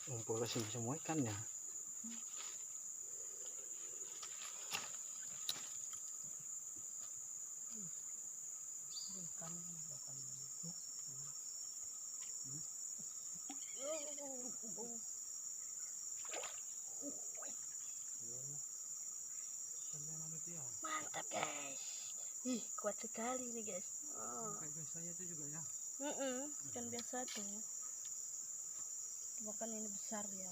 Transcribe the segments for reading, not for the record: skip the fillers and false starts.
ngumpul ke sini semua ikannya. Mantap guys. Ih, kuat sekali nih guys. Kayak biasanya itu juga ya. Ikan biasa tuh. Cuma kan ini besar ya.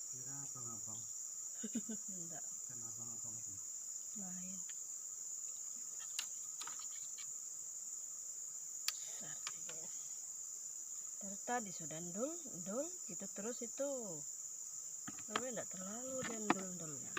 Kira abang-abang. Enggak, Kan abang-abang itu. lain. Besar nih guys. Dari tadi sudah ndul gitu terus itu. Tapi enggak terlalu dan ndul-ndulnya.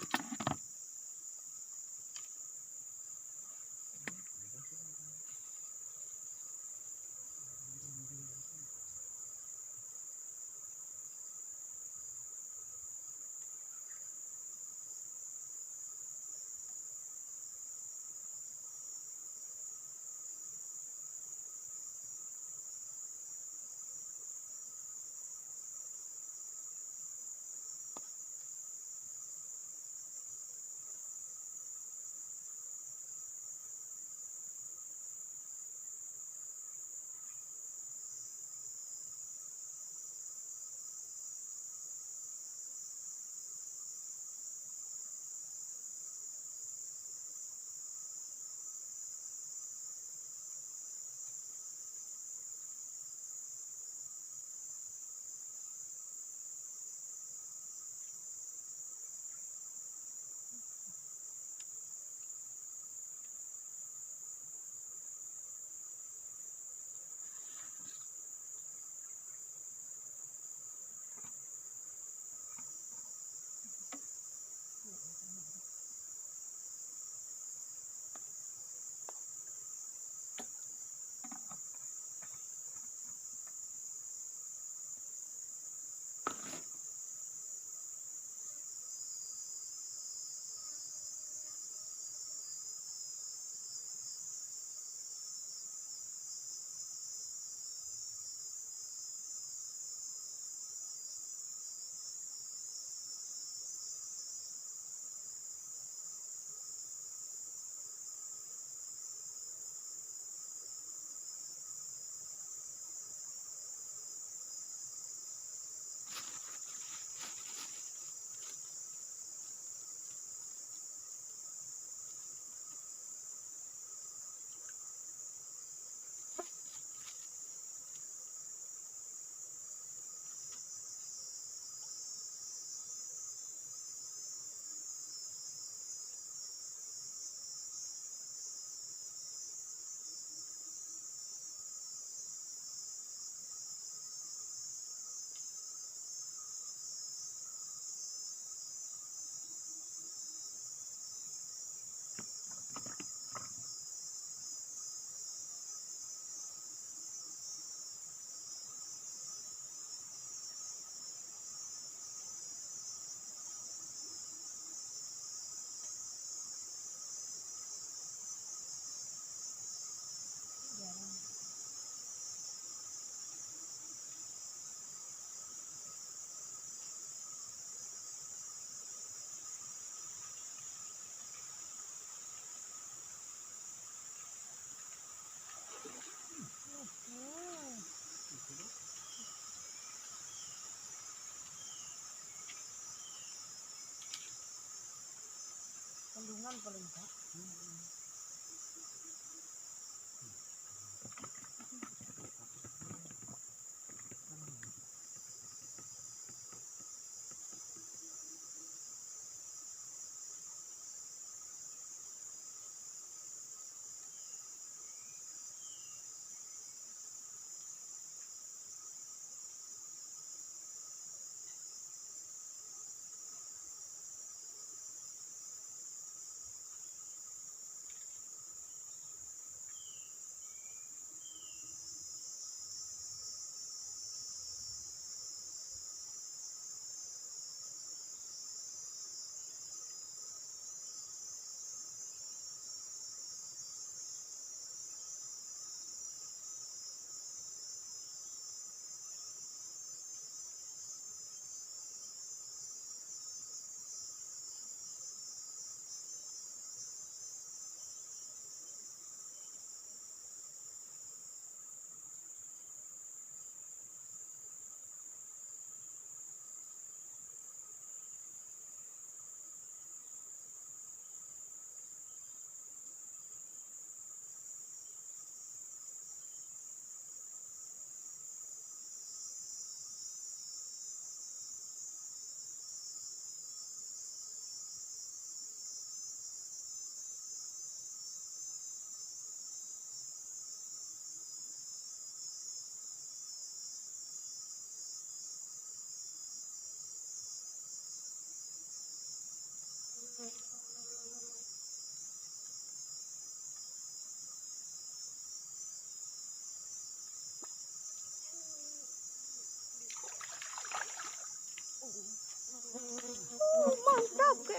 Kandungan paling tak.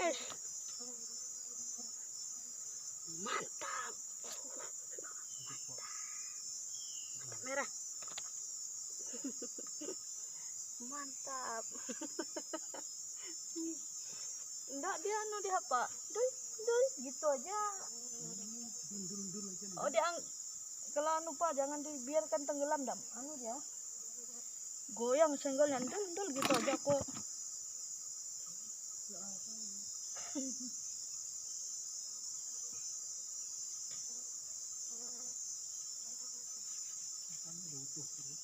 Wes. Mantap. Merah. Mantap. Enggak, dia anu dia apa? Dul, dul, gitu aja. Dul aja nih. Oh, dia kalau anu Pak, jangan dibiarkan tenggelam dam. Anu dia. Goyang senggolnya, dul, dul gitu aja kok. Kan utuh terus.